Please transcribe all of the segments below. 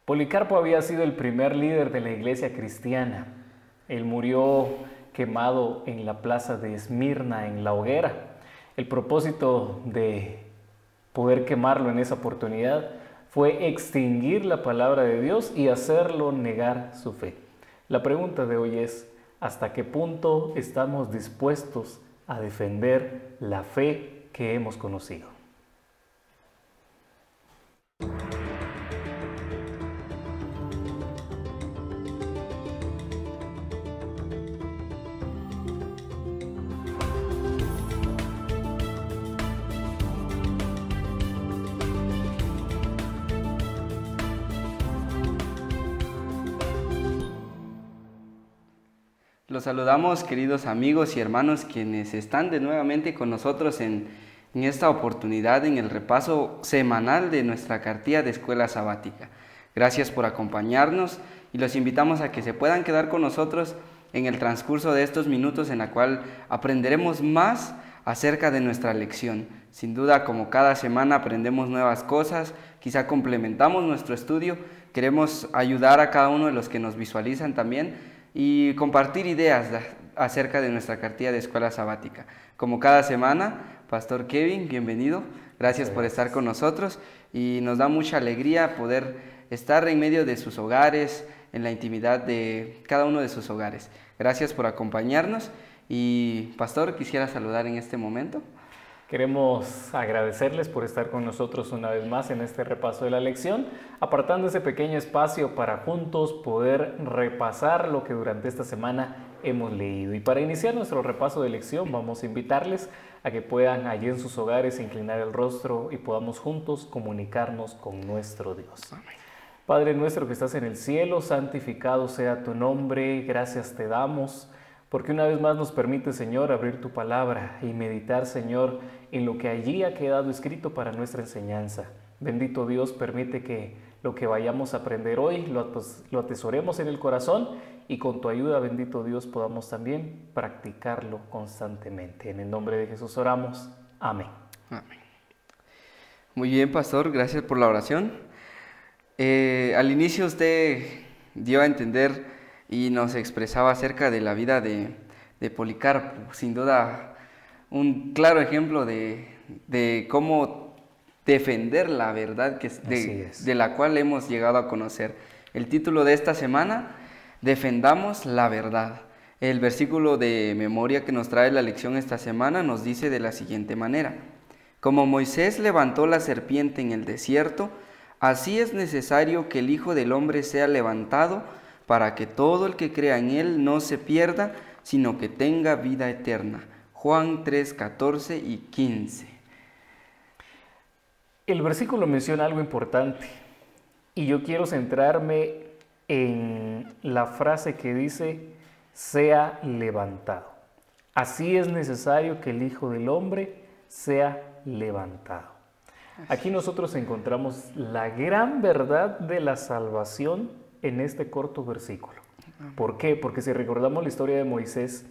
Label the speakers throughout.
Speaker 1: Policarpo había sido el primer líder de la iglesia cristiana. Él murió quemado en la plaza de Esmirna, en la hoguera. El propósito de poder quemarlo en esa oportunidad fue extinguir la palabra de Dios y hacerlo negar su fe. La pregunta de hoy es, ¿hasta qué punto estamos dispuestos a defender la fe que hemos conocido?
Speaker 2: Los saludamos, queridos amigos y hermanos, quienes están de nuevamente con nosotros en esta oportunidad, en el repaso semanal de nuestra cartilla de escuela sabática. Gracias por acompañarnos y los invitamos a que se puedan quedar con nosotros en el transcurso de estos minutos en la cual aprenderemos más acerca de nuestra lección. Sin duda, como cada semana aprendemos nuevas cosas, quizá complementamos nuestro estudio, queremos ayudar a cada uno de los que nos visualizan también y compartir ideas acerca de nuestra cartilla de escuela sabática. Como cada semana, Pastor Kevin, bienvenido. Gracias por estar con nosotros y nos da mucha alegría poder estar en medio de sus hogares, en la intimidad de cada uno de sus hogares. Gracias por acompañarnos y, Pastor, quisiera saludar en este momento.
Speaker 1: Queremos agradecerles por estar con nosotros una vez más en este repaso de la lección, apartando ese pequeño espacio para juntos poder repasar lo que durante esta semana hemos leído. Y para iniciar nuestro repaso de lección vamos a invitarles a que puedan allí en sus hogares inclinar el rostro y podamos juntos comunicarnos con nuestro Dios. Amén. Padre nuestro que estás en el cielo, santificado sea tu nombre, gracias te damos porque una vez más nos permite, Señor, abrir tu palabra y meditar, Señor, en lo que allí ha quedado escrito para nuestra enseñanza. Bendito Dios, permite que lo que vayamos a aprender hoy lo atesoremos en el corazón y con tu ayuda, bendito Dios, podamos también practicarlo constantemente. En el nombre de Jesús oramos. Amén.
Speaker 2: Amén. Muy bien, Pastor, gracias por la oración. Al inicio usted dio a entender y nos expresaba acerca de la vida de Policarpo. Sin duda, un claro ejemplo de cómo defender la verdad de la cual hemos llegado a conocer. El título de esta semana, Defendamos la verdad. El versículo de memoria que nos trae la lección esta semana nos dice de la siguiente manera: como Moisés levantó la serpiente en el desierto, así es necesario que el Hijo del Hombre sea levantado, para que todo el que crea en Él no se pierda, sino que tenga vida eterna. Juan 3, 14 y 15.
Speaker 1: El versículo menciona algo importante y yo quiero centrarme en la frase que dice, sea levantado. Así es necesario que el Hijo del Hombre sea levantado. Aquí nosotros encontramos la gran verdad de la salvación en este corto versículo. ¿Por qué? Porque si recordamos la historia de Moisés,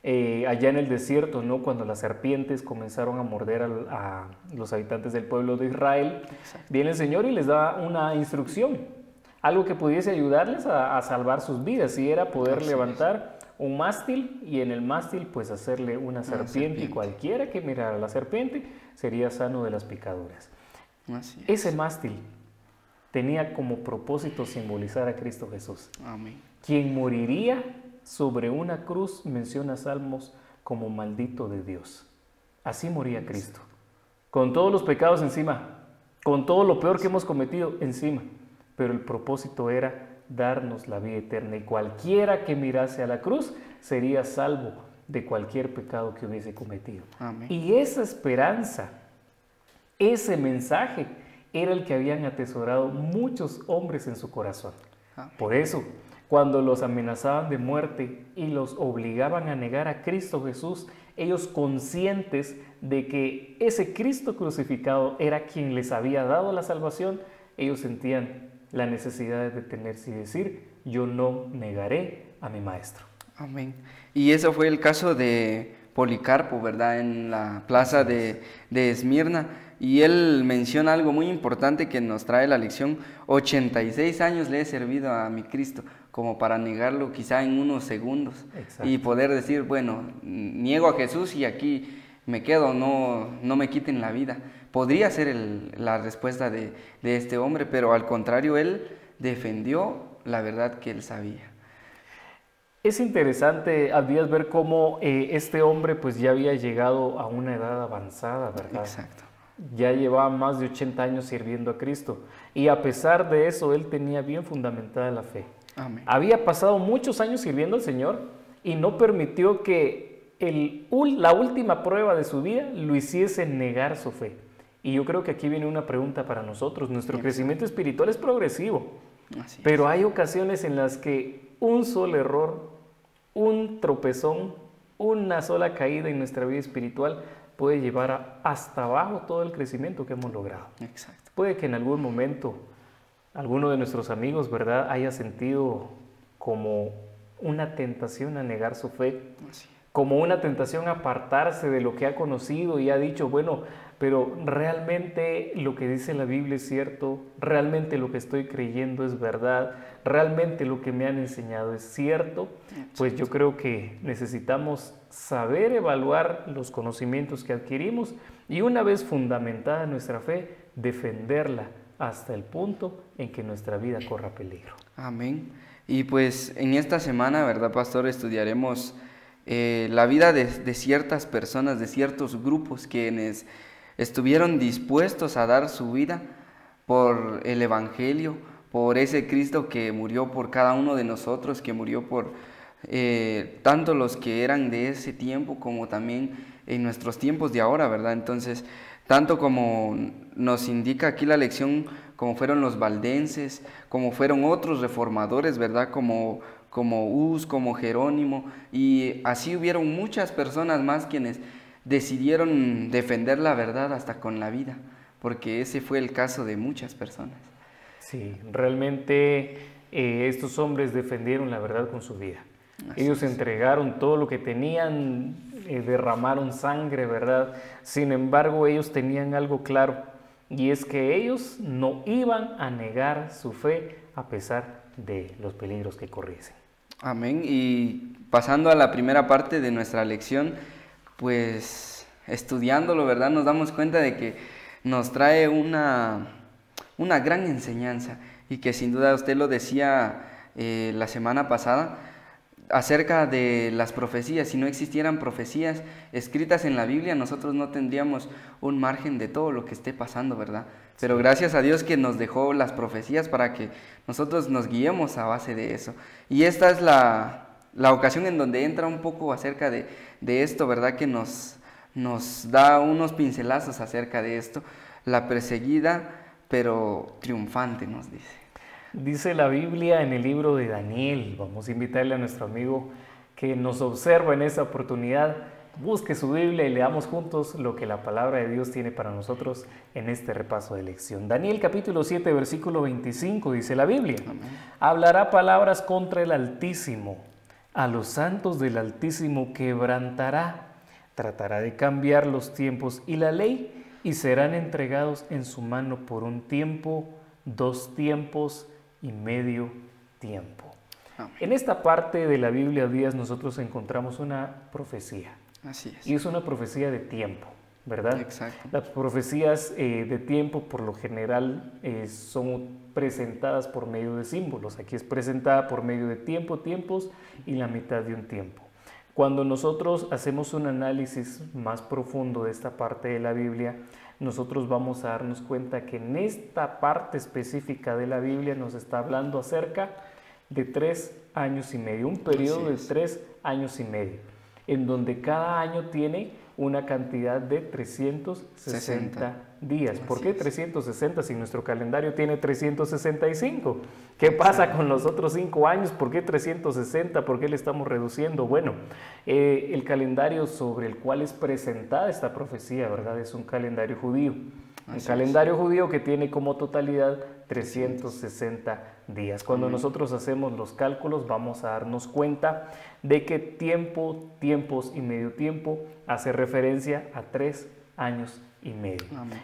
Speaker 1: allá en el desierto, ¿no? Cuando las serpientes comenzaron a morder a los habitantes del pueblo de Israel, viene el Señor y les da una instrucción, algo que pudiese ayudarles a salvar sus vidas, y era poder levantar un mástil y en el mástil pues hacerle una serpiente, y cualquiera que mirara a la serpiente sería sano de las picaduras. Ese mástil tenía como propósito simbolizar a Cristo Jesús.
Speaker 2: Amén.
Speaker 1: Quien moriría sobre una cruz, menciona Salmos, como maldito de Dios. Así moría Cristo. Con todos los pecados encima, con todo lo peor que hemos cometido encima. Pero el propósito era darnos la vida eterna. Y cualquiera que mirase a la cruz sería salvo de cualquier pecado que hubiese cometido.
Speaker 2: Amén.
Speaker 1: Y esa esperanza, ese mensaje, era el que habían atesorado muchos hombres en su corazón. Por eso, cuando los amenazaban de muerte y los obligaban a negar a Cristo Jesús, ellos conscientes de que ese Cristo crucificado era quien les había dado la salvación, ellos sentían la necesidad de detenerse y decir, yo no negaré a mi Maestro.
Speaker 2: Amén. Y eso fue el caso de Policarpo, ¿verdad? En la plaza de Esmirna. Y él menciona algo muy importante que nos trae la lección: 86 años le he servido a mi Cristo, como para negarlo quizá en unos segundos.
Speaker 1: Exacto.
Speaker 2: Y poder decir, bueno, niego a Jesús y aquí me quedo, no me quiten la vida. Podría ser la respuesta de este hombre, pero al contrario, él defendió la verdad que él sabía.
Speaker 1: Es interesante, Abdías, ver cómo este hombre pues ya había llegado a una edad avanzada, ¿verdad?
Speaker 2: Exacto.
Speaker 1: Ya llevaba más de 80 años sirviendo a Cristo y a pesar de eso él tenía bien fundamentada la fe.
Speaker 2: Amén.
Speaker 1: Había pasado muchos años sirviendo al Señor y no permitió que la última prueba de su vida lo hiciese negar su fe. Y yo creo que aquí viene una pregunta para nosotros. Nuestro crecimiento espiritual es progresivo, pero hay ocasiones en las que un solo error, un tropezón, una sola caída en nuestra vida espiritual puede llevar hasta abajo todo el crecimiento que hemos logrado.
Speaker 2: Exacto.
Speaker 1: Puede que en algún momento alguno de nuestros amigos, ¿verdad?, haya sentido como una tentación a negar su fe, como una tentación a apartarse de lo que ha conocido y ha dicho, bueno, pero realmente lo que dice la Biblia es cierto, realmente lo que estoy creyendo es verdad, realmente lo que me han enseñado es cierto. Pues yo creo que necesitamos saber evaluar los conocimientos que adquirimos y una vez fundamentada nuestra fe, defenderla hasta el punto en que nuestra vida corra peligro.
Speaker 2: Amén. Y pues en esta semana, ¿verdad, pastor? Estudiaremos la vida de ciertas personas, de ciertos grupos quienes estuvieron dispuestos a dar su vida por el Evangelio, por ese Cristo que murió por cada uno de nosotros, que murió por tanto los que eran de ese tiempo como también en nuestros tiempos de ahora, ¿verdad? Entonces, tanto como nos indica aquí la lección, como fueron los valdenses, como fueron otros reformadores, ¿verdad? Como Hus, como Jerónimo, y así hubieron muchas personas más quienes decidieron defender la verdad hasta con la vida, porque ese fue el caso de muchas personas.
Speaker 1: Sí, realmente estos hombres defendieron la verdad con su vida. Ellos entregaron todo lo que tenían, derramaron sangre, ¿verdad? Sin embargo, ellos tenían algo claro, y es que ellos no iban a negar su fe a pesar de los peligros que corriesen.
Speaker 2: Amén. Y pasando a la primera parte de nuestra lección, pues estudiándolo, ¿verdad?, nos damos cuenta de que nos trae una gran enseñanza, y que sin duda usted lo decía la semana pasada acerca de las profecías. Si no existieran profecías escritas en la Biblia, nosotros no tendríamos un margen de todo lo que esté pasando, ¿verdad? Pero gracias a Dios que nos dejó las profecías para que nosotros nos guiemos a base de eso. Y esta es la ocasión en donde entra un poco acerca de esto, ¿verdad?, que nos da unos pincelazos acerca de esto. La perseguida, pero triunfante, nos dice.
Speaker 1: Dice la Biblia en el libro de Daniel. Vamos a invitarle a nuestro amigo que nos observa en esta oportunidad. Busque su Biblia y leamos juntos lo que la palabra de Dios tiene para nosotros en este repaso de lección. Daniel capítulo 7, versículo 25, dice la Biblia. Amén. Hablará palabras contra el Altísimo, a los santos del Altísimo quebrantará, tratará de cambiar los tiempos y la ley, y serán entregados en su mano por un tiempo, 2 tiempos y medio tiempo. Amén. En esta parte de la Biblia, Díaz, nosotros encontramos una profecía.
Speaker 2: Así es.
Speaker 1: Y es una profecía de tiempo, ¿verdad?
Speaker 2: Exacto.
Speaker 1: Las profecías de tiempo, por lo general, son presentadas por medio de símbolos. Aquí es presentada por medio de tiempo, tiempos y la mitad de un tiempo. Cuando nosotros hacemos un análisis más profundo de esta parte de la Biblia, nosotros vamos a darnos cuenta que en esta parte específica de la Biblia nos está hablando acerca de 3 años y medio, un periodo de 3 años y medio, en donde cada año tiene una cantidad de 360 días. ¿Por qué 360 si nuestro calendario tiene 365? ¿Qué pasa con los otros 5 años? ¿Por qué 360? ¿Por qué le estamos reduciendo? Bueno, el calendario sobre el cual es presentada esta profecía, ¿verdad?, es un calendario judío. Un calendario judío que tiene como totalidad 360 días. Cuando nosotros hacemos los cálculos, vamos a darnos cuenta de que tiempo, tiempos y medio tiempo hace referencia a 3 años y medio.
Speaker 2: Amén.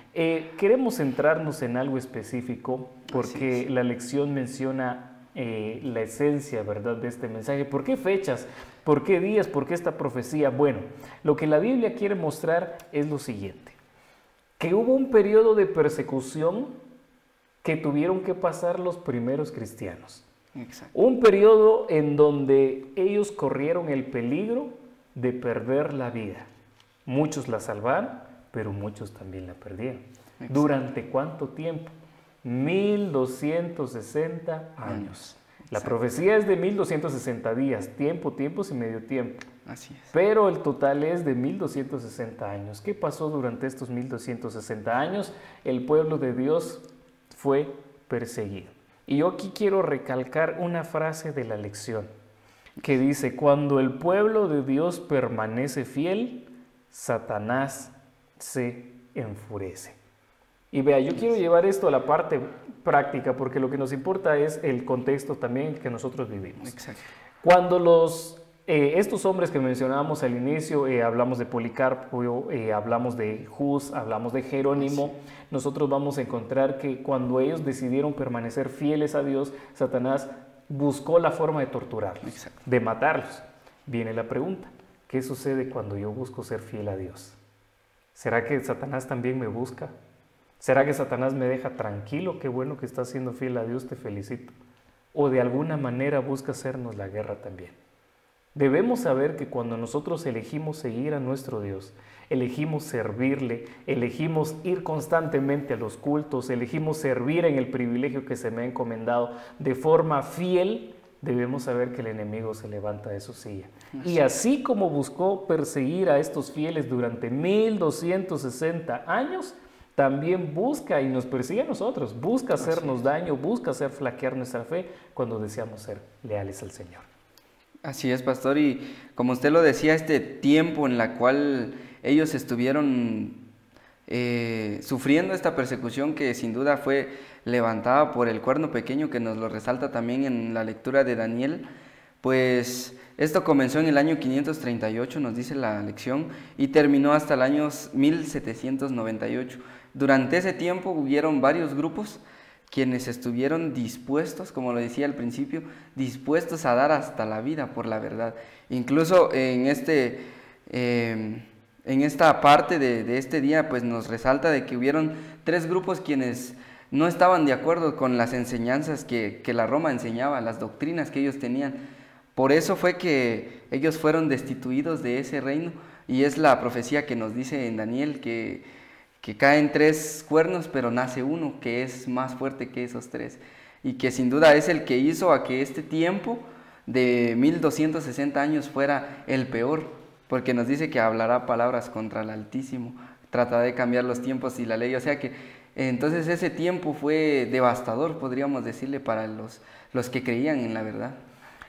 Speaker 1: Queremos centrarnos en algo específico porque
Speaker 2: es.
Speaker 1: la lección menciona la esencia, ¿verdad?, de este mensaje. ¿Por qué fechas? ¿Por qué días? ¿Por qué esta profecía? Bueno, lo que la Biblia quiere mostrar es lo siguiente, que hubo un periodo de persecución que tuvieron que pasar los primeros cristianos.
Speaker 2: Exacto.
Speaker 1: Un periodo en donde ellos corrieron el peligro de perder la vida. Muchos la salvaron, pero muchos también la perdieron.
Speaker 2: Exacto.
Speaker 1: ¿Durante cuánto tiempo? 1260 años. La profecía es de 1260 días, tiempos y medio tiempo.
Speaker 2: Así es.
Speaker 1: Pero el total es de 1260 años. ¿Qué pasó durante estos 1260 años? El pueblo de Dios fue perseguido. Y yo aquí quiero recalcar una frase de la lección que dice: cuando el pueblo de Dios permanece fiel, Satanás se enfurece. Y vea, yo quiero llevar esto a la parte práctica porque lo que nos importa es el contexto también que nosotros vivimos.
Speaker 2: Exacto.
Speaker 1: Cuando estos hombres que mencionábamos al inicio, hablamos de Policarpo, hablamos de Hus, hablamos de Jerónimo, nosotros vamos a encontrar que cuando ellos decidieron permanecer fieles a Dios, Satanás buscó la forma de torturarlos,
Speaker 2: Exacto.
Speaker 1: de matarlos. Viene la pregunta, ¿qué sucede cuando yo busco ser fiel a Dios? ¿Será que Satanás también me busca? ¿Será que Satanás me deja tranquilo? Qué bueno que estás siendo fiel a Dios, te felicito. ¿O de alguna manera busca hacernos la guerra también? Debemos saber que cuando nosotros elegimos seguir a nuestro Dios, elegimos servirle, elegimos ir constantemente a los cultos, elegimos servir en el privilegio que se me ha encomendado de forma fiel, debemos saber que el enemigo se levanta de su silla. Y así como buscó perseguir a estos fieles durante 1260 años, también busca y nos persigue a nosotros, busca hacernos daño, busca hacer flaquear nuestra fe cuando deseamos ser leales al Señor.
Speaker 2: Así es, pastor, y como usted lo decía, este tiempo en la cual ellos estuvieron sufriendo esta persecución que sin duda fue levantada por el cuerno pequeño, que nos lo resalta también en la lectura de Daniel, pues esto comenzó en el año 538, nos dice la lección, y terminó hasta el año 1798. Durante ese tiempo hubieron varios grupos quienes estuvieron dispuestos, como lo decía al principio, dispuestos a dar hasta la vida por la verdad. Incluso en esta parte de este día, pues nos resalta de que hubieron 3 grupos quienes no estaban de acuerdo con las enseñanzas que la Roma enseñaba, las doctrinas que ellos tenían. Por eso fue que ellos fueron destituidos de ese reino, y es la profecía que nos dice en Daniel que caen 3 cuernos, pero nace uno que es más fuerte que esos 3, y que sin duda es el que hizo a que este tiempo de 1260 años fuera el peor, porque nos dice que hablará palabras contra el Altísimo, tratará de cambiar los tiempos y la ley, o sea que entonces ese tiempo fue devastador, podríamos decirle, para los que creían en la verdad.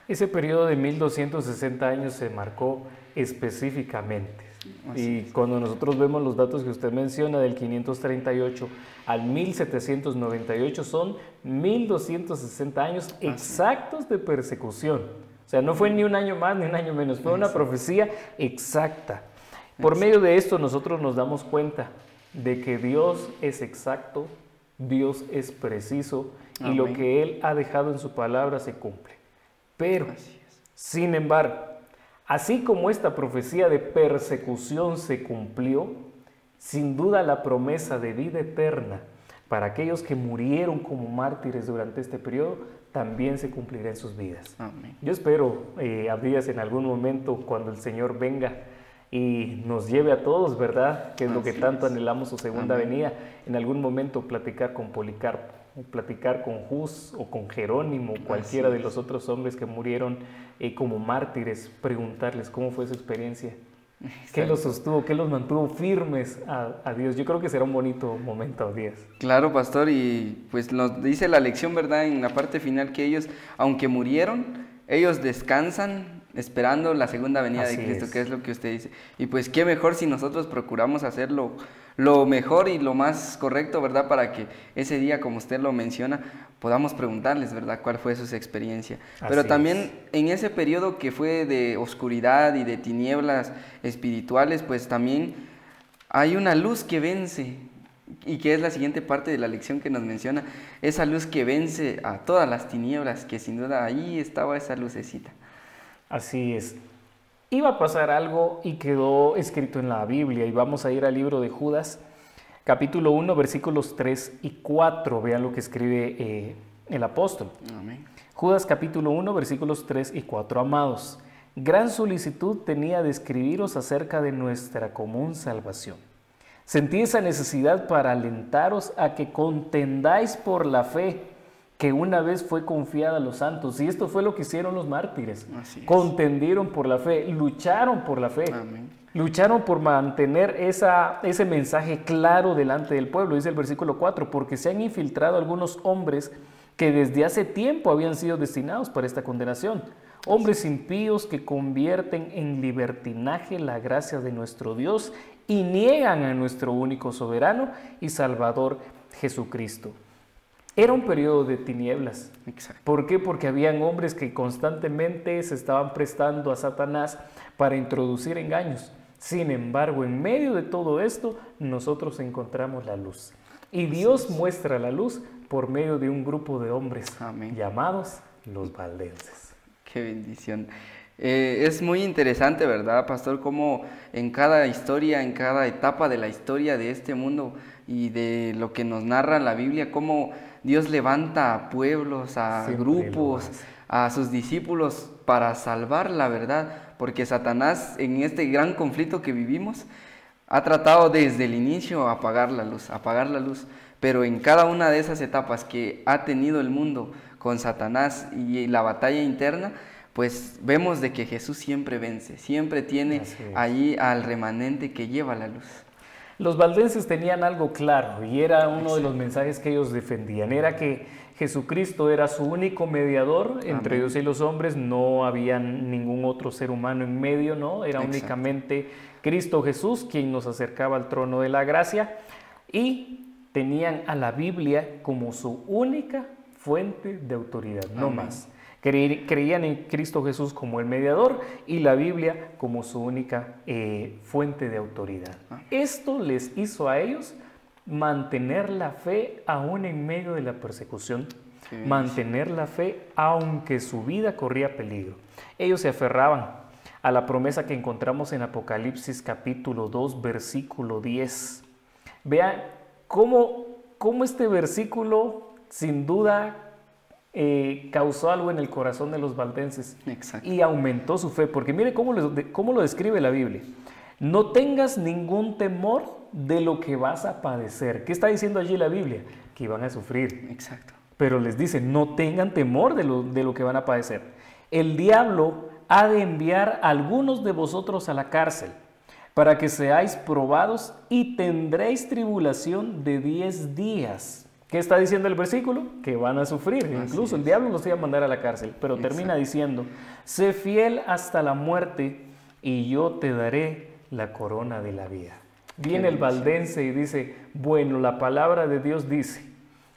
Speaker 2: Ese periodo de 1260 años se marcó específicamente. Y cuando nosotros vemos los datos que usted menciona del 538 al 1798 son 1260 años exactos de persecución. O sea, no fue ni un año más ni un año menos, fue una profecía exacta. Por medio de esto nosotros nos damos cuenta de que Dios es exacto, Dios es preciso y lo que Él ha dejado en su palabra se cumple. Pero, sin embargo, así como esta profecía de persecución se cumplió, sin duda la promesa de vida eterna para aquellos que murieron como mártires durante este periodo también se cumplirá en sus vidas. Amén. Yo espero, Abdías, en algún momento cuando el Señor venga y nos lleve a todos, ¿verdad? Que es lo que tanto anhelamos, su segunda venida, en algún momento platicar con Policarpo, o platicar con Hus o con Jerónimo, cualquiera de los otros hombres que murieron como mártires, preguntarles cómo fue su experiencia, qué los sostuvo, qué los mantuvo firmes a Dios. Yo creo que será un bonito momento, Díaz. Claro, pastor, y pues nos dice la lección, ¿verdad? En la parte final que ellos, aunque murieron, ellos descansan esperando la segunda venida de Cristo, que es lo que usted dice. Y pues qué mejor si nosotros procuramos hacerlo lo mejor y lo más correcto, ¿verdad? Para que ese día, como usted lo menciona, podamos preguntarles, ¿verdad?, cuál fue su experiencia. Pero también en ese periodo que fue de oscuridad y de tinieblas espirituales, pues también hay una luz que vence, y que es la siguiente parte de la lección que nos menciona, esa luz que vence a todas las tinieblas, que sin duda ahí estaba esa lucecita.
Speaker 1: Así es. Iba a pasar algo y quedó escrito en la Biblia, y vamos a ir al libro de Judas, capítulo 1, versículos 3 y 4. Vean lo que escribe el apóstol.
Speaker 2: Amén.
Speaker 1: Judas capítulo 1, versículos 3 y 4. Amados, gran solicitud tenía de escribiros acerca de nuestra común salvación. Sentí esa necesidad para alentaros a que contendáis por la fe que una vez fue confiada a los santos. Y esto fue lo que hicieron los mártires. Contendieron por la fe, lucharon por la fe.
Speaker 2: Amén.
Speaker 1: Lucharon por mantener ese mensaje claro delante del pueblo. Dice el versículo 4, porque se han infiltrado algunos hombres que desde hace tiempo habían sido destinados para esta condenación. Hombres impíos que convierten en libertinaje la gracia de nuestro Dios y niegan a nuestro único soberano y Salvador Jesucristo. Era un periodo de tinieblas.
Speaker 2: Exacto.
Speaker 1: ¿Por qué? Porque habían hombres que constantemente se estaban prestando a Satanás para introducir engaños. Sin embargo, en medio de todo esto, nosotros encontramos la luz. Y Dios muestra la luz por medio de un grupo de hombres.
Speaker 2: Amén.
Speaker 1: Llamados los valdenses.
Speaker 2: Qué bendición. Es muy interesante, ¿verdad, pastor? Cómo en cada historia, en cada etapa de la historia de este mundo y de lo que nos narra la Biblia, cómo Dios levanta a pueblos, a grupos, a sus discípulos para salvar la verdad, porque Satanás en este gran conflicto que vivimos ha tratado desde el inicio apagar la luz, pero en cada una de esas etapas que ha tenido el mundo con Satanás y la batalla interna, pues vemos de que Jesús siempre vence, siempre tiene allí al remanente que lleva la luz.
Speaker 1: Los valdenses tenían algo claro y era uno de los mensajes que ellos defendían, era que Jesucristo era su único mediador entre Dios y los hombres, no había ningún otro ser humano en medio, ¿no? Era únicamente Cristo Jesús quien nos acercaba al trono de la gracia, y tenían a la Biblia como su única fuente de autoridad, no más. Creían en Cristo Jesús como el mediador y la Biblia como su única fuente de autoridad. Esto les hizo a ellos mantener la fe aún en medio de la persecución, mantener la fe aunque su vida corría peligro. Ellos se aferraban a la promesa que encontramos en Apocalipsis capítulo 2, versículo 10. Vean cómo este versículo sin duda causó algo en el corazón de los valdenses.
Speaker 2: Exacto.
Speaker 1: Y aumentó su fe, porque mire cómo lo describe la Biblia. No tengas ningún temor de lo que vas a padecer. ¿Qué está diciendo allí la Biblia? Que iban a sufrir.
Speaker 2: Exacto.
Speaker 1: Pero les dice, no tengan temor de lo que van a padecer. El diablo ha de enviar a algunos de vosotros a la cárcel para que seáis probados y tendréis tribulación de 10 días. ¿Qué está diciendo el versículo? Que van a sufrir. Incluso el diablo los iba a mandar a la cárcel, pero termina diciendo, sé fiel hasta la muerte y yo te daré la corona de la vida. Viene el valdense y dice, bueno, la palabra de Dios dice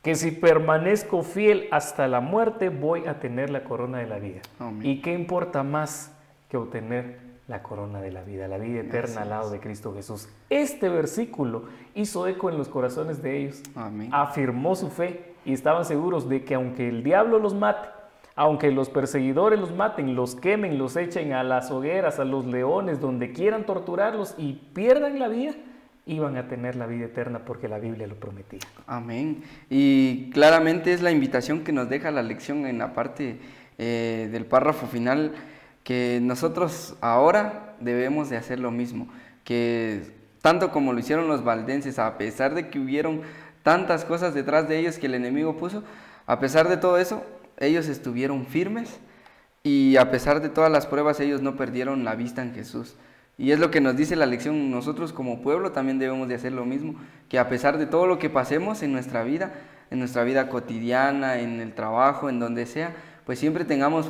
Speaker 1: que si permanezco fiel hasta la muerte voy a tener la corona de la vida.
Speaker 2: Amén.
Speaker 1: ¿Y qué importa más que obtener la corona de la vida eterna al lado de Cristo Jesús? Este versículo hizo eco en los corazones de ellos.
Speaker 2: Amén.
Speaker 1: Afirmó su fe y estaban seguros de que aunque el diablo los mate, aunque los perseguidores los maten, los quemen, los echen a las hogueras, a los leones, donde quieran torturarlos y pierdan la vida, iban a tener la vida eterna porque la Biblia lo prometía.
Speaker 2: Amén. Y claramente es la invitación que nos deja la lección en la parte del párrafo final, que nosotros ahora debemos de hacer lo mismo, que tanto como lo hicieron los valdenses, a pesar de que hubieron tantas cosas detrás de ellos que el enemigo puso, a pesar de todo eso, ellos estuvieron firmes y a pesar de todas las pruebas, ellos no perdieron la vista en Jesús. Y es lo que nos dice la lección, nosotros como pueblo también debemos de hacer lo mismo, que a pesar de todo lo que pasemos en nuestra vida cotidiana, en el trabajo, en donde sea, pues siempre tengamos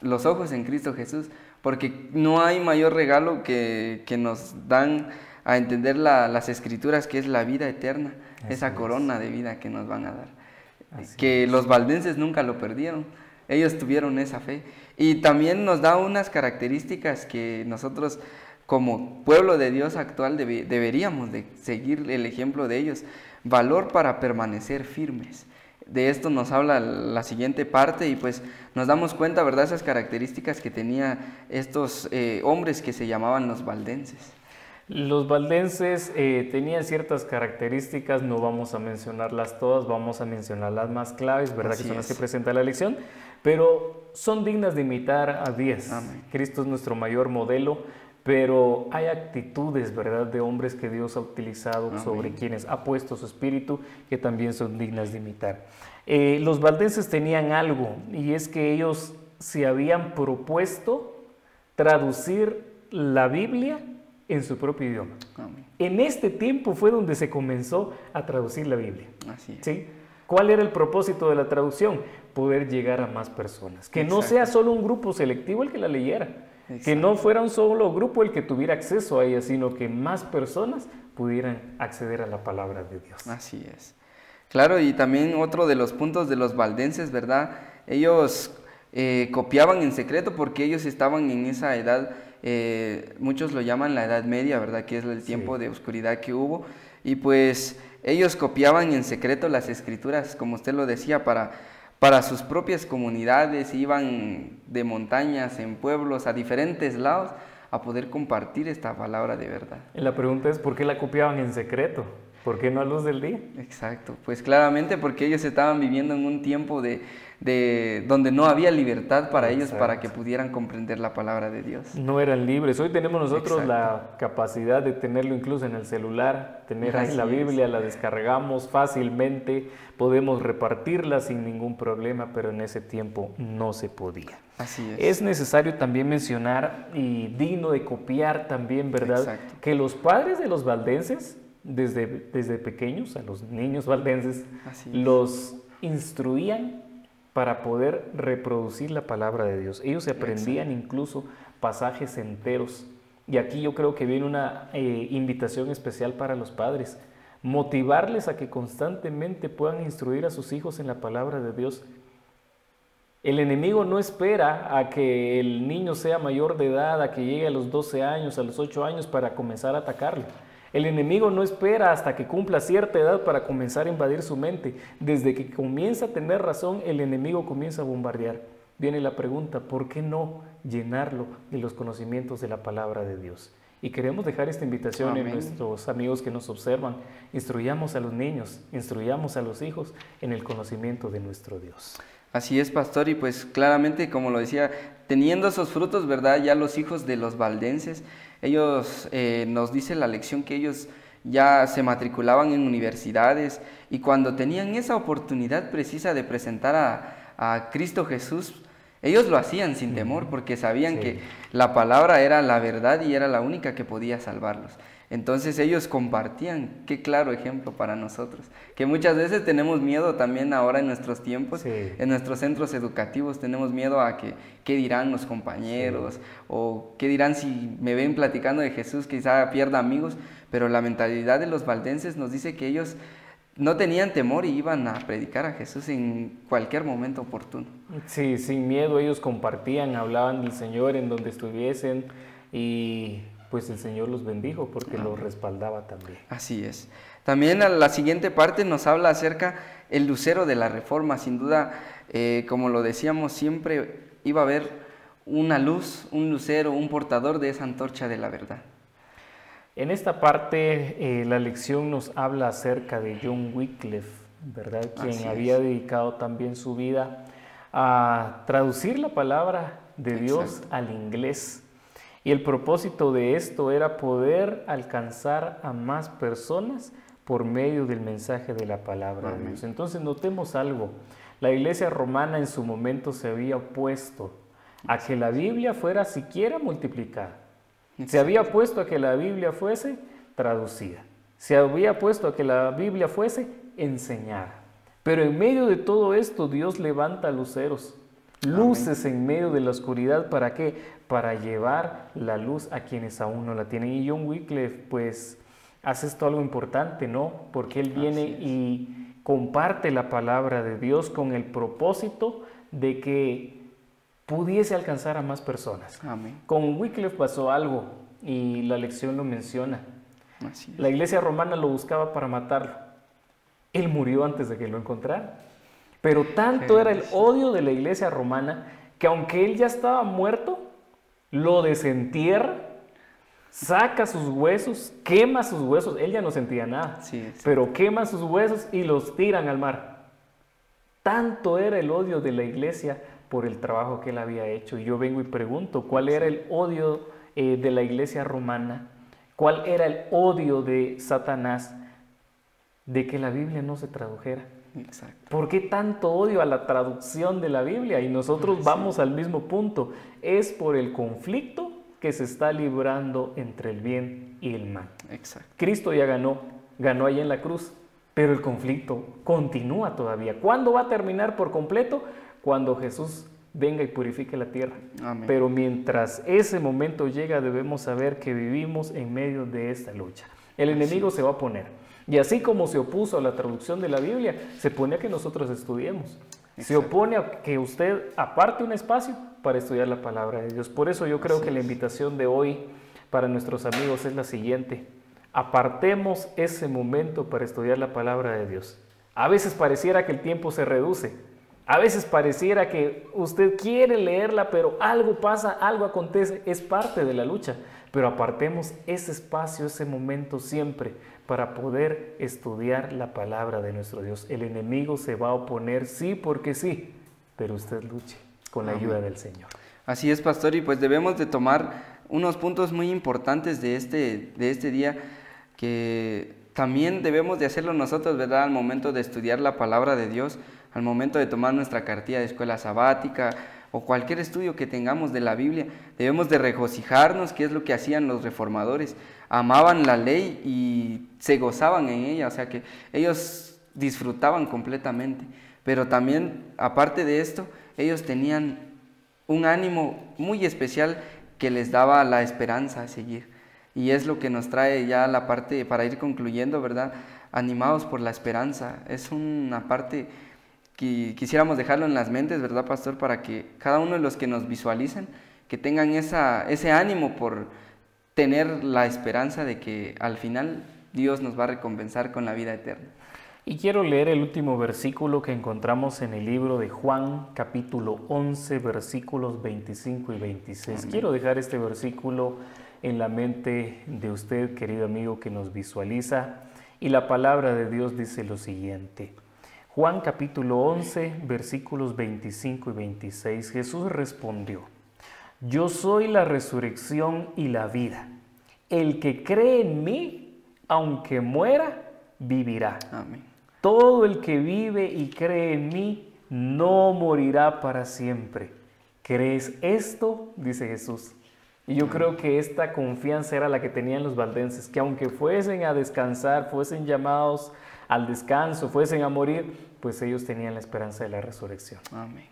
Speaker 2: los ojos en Cristo Jesús, porque no hay mayor regalo que nos dan a entender las Escrituras, que es la vida eterna, esa corona de vida que nos van a dar. Que los valdenses nunca lo perdieron, ellos tuvieron esa fe. Y también nos da unas características que nosotros como pueblo de Dios actual deberíamos de seguir el ejemplo de ellos. Valor para permanecer firmes. De esto nos habla la siguiente parte y pues nos damos cuenta, ¿verdad?, esas características que tenía estos hombres que se llamaban los valdenses.
Speaker 1: Los valdenses tenían ciertas características, no vamos a mencionarlas todas, vamos a mencionar las más claves, ¿verdad?
Speaker 2: Así
Speaker 1: que son las
Speaker 2: es.
Speaker 1: que presenta la lección, pero son dignas de imitar a 10.
Speaker 2: Amén.
Speaker 1: Cristo es nuestro mayor modelo, pero hay actitudes, ¿verdad?, de hombres que Dios ha utilizado
Speaker 2: Amén.
Speaker 1: sobre quienes ha puesto su espíritu, que también son dignas de imitar. Los valdenses tenían algo, y es que ellos se habían propuesto traducir la Biblia en su propio idioma.
Speaker 2: Amén.
Speaker 1: En este tiempo fue donde se comenzó a traducir la Biblia.
Speaker 2: Así es.
Speaker 1: ¿Sí? ¿Cuál era el propósito de la traducción? Poder llegar a más personas. Que no
Speaker 2: Exacto.
Speaker 1: sea solo un grupo selectivo el que la leyera.
Speaker 2: Exacto.
Speaker 1: Que no fuera un solo grupo el que tuviera acceso a ella, sino que más personas pudieran acceder a la palabra de Dios.
Speaker 2: Así es. Claro, y también otro de los puntos de los valdenses, ¿verdad? Ellos copiaban en secreto porque ellos estaban en esa edad, muchos lo llaman la Edad Media, ¿verdad? Que es el tiempo de oscuridad que hubo. Y pues ellos copiaban en secreto las escrituras, como usted lo decía, para sus propias comunidades, iban de montañas, en pueblos, a diferentes lados, a poder compartir esta palabra de verdad.
Speaker 1: Y la pregunta es, ¿por qué la copiaban en secreto? ¿Por qué no a luz del día?
Speaker 2: Exacto, pues claramente porque ellos estaban viviendo en un tiempo donde no había libertad para ellos para que pudieran comprender la palabra de Dios.
Speaker 1: No eran libres. Hoy tenemos nosotros
Speaker 2: Exacto.
Speaker 1: la capacidad de tenerlo incluso en el celular, tener ahí
Speaker 2: Así
Speaker 1: la Biblia,
Speaker 2: es.
Speaker 1: la descargamos fácilmente, podemos repartirla sin ningún problema, pero en ese tiempo no se podía.
Speaker 2: Así es.
Speaker 1: Es necesario también mencionar y digno de copiar también, ¿verdad?,
Speaker 2: Exacto.
Speaker 1: que los padres de los valdenses, desde pequeños, a los niños valdenses,
Speaker 2: Así es.
Speaker 1: los instruían para poder reproducir la palabra de Dios. Ellos se aprendían incluso pasajes enteros. Y aquí yo creo que viene una invitación especial para los padres. Motivarles a que constantemente puedan instruir a sus hijos en la palabra de Dios. El enemigo no espera a que el niño sea mayor de edad, a que llegue a los 12 años, a los 8 años para comenzar a atacarlo. El enemigo no espera hasta que cumpla cierta edad para comenzar a invadir su mente. Desde que comienza a tener razón, el enemigo comienza a bombardear. Viene la pregunta, ¿por qué no llenarlo de los conocimientos de la palabra de Dios? Y queremos dejar esta invitación
Speaker 2: Amén.
Speaker 1: en nuestros amigos que nos observan. Instruyamos a los niños, instruyamos a los hijos en el conocimiento de nuestro Dios.
Speaker 2: Así es, pastor, y pues claramente, como lo decía, teniendo esos frutos, ¿verdad? Ya los hijos de los valdenses, ellos, nos dice la lección que ellos ya se matriculaban en universidades y cuando tenían esa oportunidad precisa de presentar a Cristo Jesús, ellos lo hacían sin temor porque sabían que la palabra era la verdad y era la única que podía salvarlos. Entonces ellos compartían, qué claro ejemplo para nosotros, que muchas veces tenemos miedo también ahora en nuestros tiempos, en nuestros centros educativos tenemos miedo a qué dirán los compañeros o qué dirán si me ven platicando de Jesús, quizá pierda amigos, pero la mentalidad de los valdenses nos dice que ellos no tenían temor y iban a predicar a Jesús en cualquier momento oportuno.
Speaker 1: Sí, sin miedo ellos compartían, hablaban del Señor en donde estuviesen y pues el Señor los bendijo porque los respaldaba también.
Speaker 2: Así es. También a la siguiente parte nos habla acerca el lucero de la reforma. Sin duda, como lo decíamos, siempre iba a haber una luz, un lucero, un portador de esa antorcha de la verdad.
Speaker 1: En esta parte la lección nos habla acerca de John Wycliffe, ¿verdad? Quien había dedicado también su vida a traducir la palabra de Dios al inglés. Y el propósito de esto era poder alcanzar a más personas por medio del mensaje de la palabra de Dios. Entonces notemos algo, la iglesia romana en su momento se había opuesto a que la Biblia fuera siquiera multiplicada. Se había opuesto a que la Biblia fuese traducida. Se había opuesto a que la Biblia fuese enseñada. Pero en medio de todo esto Dios levanta luceros. Luces en medio de la oscuridad, ¿para qué? Para llevar la luz a quienes aún no la tienen. Y John Wycliffe, pues, hace esto algo importante, ¿no? Porque él viene y comparte la palabra de Dios con el propósito de que pudiese alcanzar a más personas.
Speaker 2: Amén.
Speaker 1: Con Wycliffe pasó algo. y la lección lo menciona.
Speaker 2: Así es.
Speaker 1: La iglesia romana lo buscaba para matarlo. Él murió antes de que lo encontraran. Pero tanto era el odio de la iglesia romana que aunque él ya estaba muerto, lo desentierra, saca sus huesos, quema sus huesos. Él ya no sentía nada,
Speaker 2: Sí.
Speaker 1: pero quema sus huesos y los tiran al mar. Tanto era el odio de la iglesia por el trabajo que él había hecho. Y yo vengo y pregunto, ¿cuál era el odio de la iglesia romana? ¿Cuál era el odio de Satanás de que la Biblia no se tradujera?
Speaker 2: Exacto.
Speaker 1: ¿Por qué tanto odio a la traducción de la Biblia? Y nosotros vamos al mismo punto. Es por el conflicto que se está librando entre el bien y el mal.
Speaker 2: Exacto.
Speaker 1: Cristo ya ganó ahí en la cruz, pero el conflicto continúa todavía. ¿Cuándo va a terminar por completo? Cuando Jesús venga y purifique la tierra.
Speaker 2: Amén.
Speaker 1: Pero mientras ese momento llega, debemos saber que vivimos en medio de esta lucha. El enemigo se va a oponer. Y así como se opuso a la traducción de la Biblia, se pone a que nosotros estudiemos. Se opone a que usted aparte un espacio para estudiar la palabra de Dios. Por eso yo creo que la invitación de hoy para nuestros amigos es la siguiente. Apartemos ese momento para estudiar la palabra de Dios. A veces pareciera que el tiempo se reduce. A veces pareciera que usted quiere leerla, pero algo pasa, algo acontece. Es parte de la lucha. Pero apartemos ese espacio, ese momento siempre para poder estudiar la palabra de nuestro Dios. El enemigo se va a oponer, sí, porque sí, pero usted luche con la ayuda del Señor.
Speaker 2: Así es, pastor, y pues debemos de tomar unos puntos muy importantes de este día que también debemos de hacerlo nosotros, ¿verdad? Al momento de estudiar la palabra de Dios, al momento de tomar nuestra cartilla de escuela sabática o cualquier estudio que tengamos de la Biblia, debemos de regocijarnos, que es lo que hacían los reformadores. Amaban la ley y se gozaban en ella, o sea que ellos disfrutaban completamente. Pero también, aparte de esto, ellos tenían un ánimo muy especial que les daba la esperanza a seguir. Y es lo que nos trae ya la parte, para ir concluyendo, ¿verdad? Animados por la esperanza. Es una parte que quisiéramos dejarlo en las mentes, ¿verdad, pastor? Para que cada uno de los que nos visualicen, que tengan ese ánimo por tener la esperanza de que al final Dios nos va a recompensar con la vida eterna.
Speaker 1: Y quiero leer el último versículo que encontramos en el libro de Juan, capítulo 11, versículos 25 y 26. Amén. Quiero dejar este versículo en la mente de usted, querido amigo, que nos visualiza. Y la palabra de Dios dice lo siguiente. Juan, capítulo 11, versículos 25 y 26. Jesús respondió: Yo soy la resurrección y la vida. El que cree en mí, aunque muera, vivirá.
Speaker 2: Amén.
Speaker 1: Todo el que vive y cree en mí no morirá para siempre. ¿Crees esto?, dice Jesús. Y yo creo que esta confianza era la que tenían los valdenses, que aunque fuesen a descansar, fuesen llamados al descanso, fuesen a morir, pues ellos tenían la esperanza de la resurrección.
Speaker 2: Amén.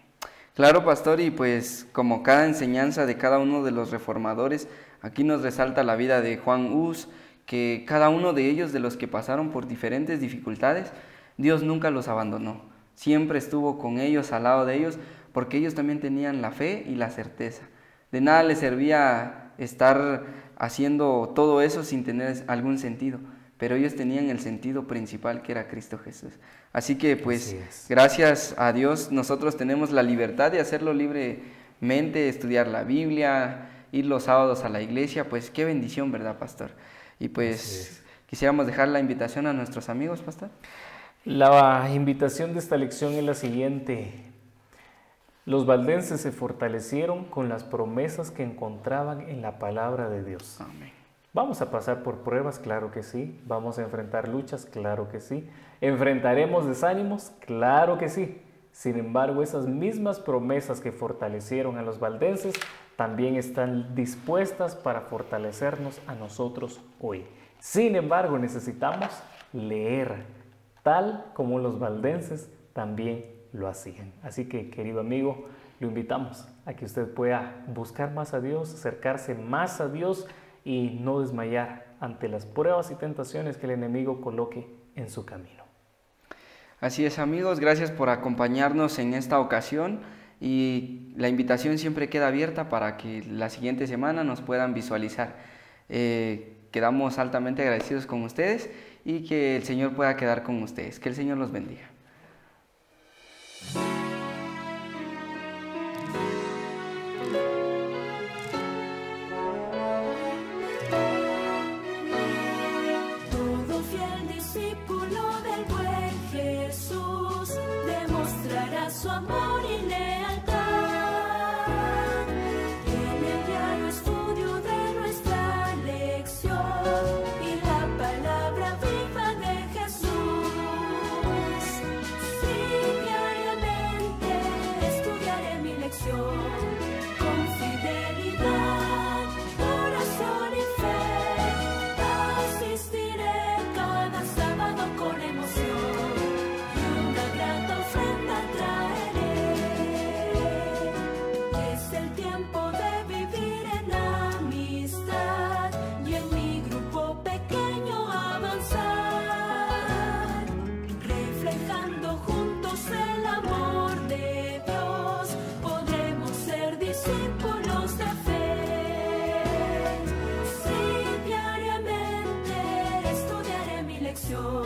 Speaker 2: Claro, pastor, y pues como cada enseñanza de cada uno de los reformadores, aquí nos resalta la vida de Juan Hus, que cada uno de ellos, de los que pasaron por diferentes dificultades, Dios nunca los abandonó. Siempre estuvo con ellos, al lado de ellos, porque ellos también tenían la fe y la certeza. De nada les servía estar haciendo todo eso sin tener algún sentido, pero ellos tenían el sentido principal, que era Cristo Jesús. Así que pues gracias a Dios nosotros tenemos la libertad de hacerlo libremente, estudiar la Biblia, ir los sábados a la iglesia. Pues qué bendición, ¿verdad, pastor? Y pues quisiéramos dejar la invitación a nuestros amigos, pastor.
Speaker 1: La invitación de esta lección es la siguiente. Los valdenses se fortalecieron con las promesas que encontraban en la palabra de Dios.
Speaker 2: Amén.
Speaker 1: ¿Vamos a pasar por pruebas? Claro que sí. ¿Vamos a enfrentar luchas? Claro que sí. ¿Enfrentaremos desánimos? Claro que sí. Sin embargo, esas mismas promesas que fortalecieron a los valdenses también están dispuestas para fortalecernos a nosotros hoy. Sin embargo, necesitamos leer, tal como los valdenses también lo hacían. Así que, querido amigo, lo invitamos a que usted pueda buscar más a Dios, acercarse más a Dios y no desmayar ante las pruebas y tentaciones que el enemigo coloque en su camino.
Speaker 2: Así es, amigos, gracias por acompañarnos en esta ocasión y la invitación siempre queda abierta para que la siguiente semana nos puedan visualizar. Quedamos altamente agradecidos con ustedes y que el Señor pueda quedar con ustedes. Que el Señor los bendiga.
Speaker 3: Todo fiel discípulo del buen Jesús demostrará su amor y lealtad. En el diario estudio de nuestra lección y la palabra viva de Jesús. Sí, diariamente estudiaré mi lección con fidelidad, oración y fe. Asistiré cada sábado con emoción y una grata ofrenda traeré. Es el tiempo de vivir en amistad y en mi grupo pequeño avanzar, reflejando juntos el amor de Dios. Podremos ser discípulos de fe. Sí, diariamente estudiaré mi lección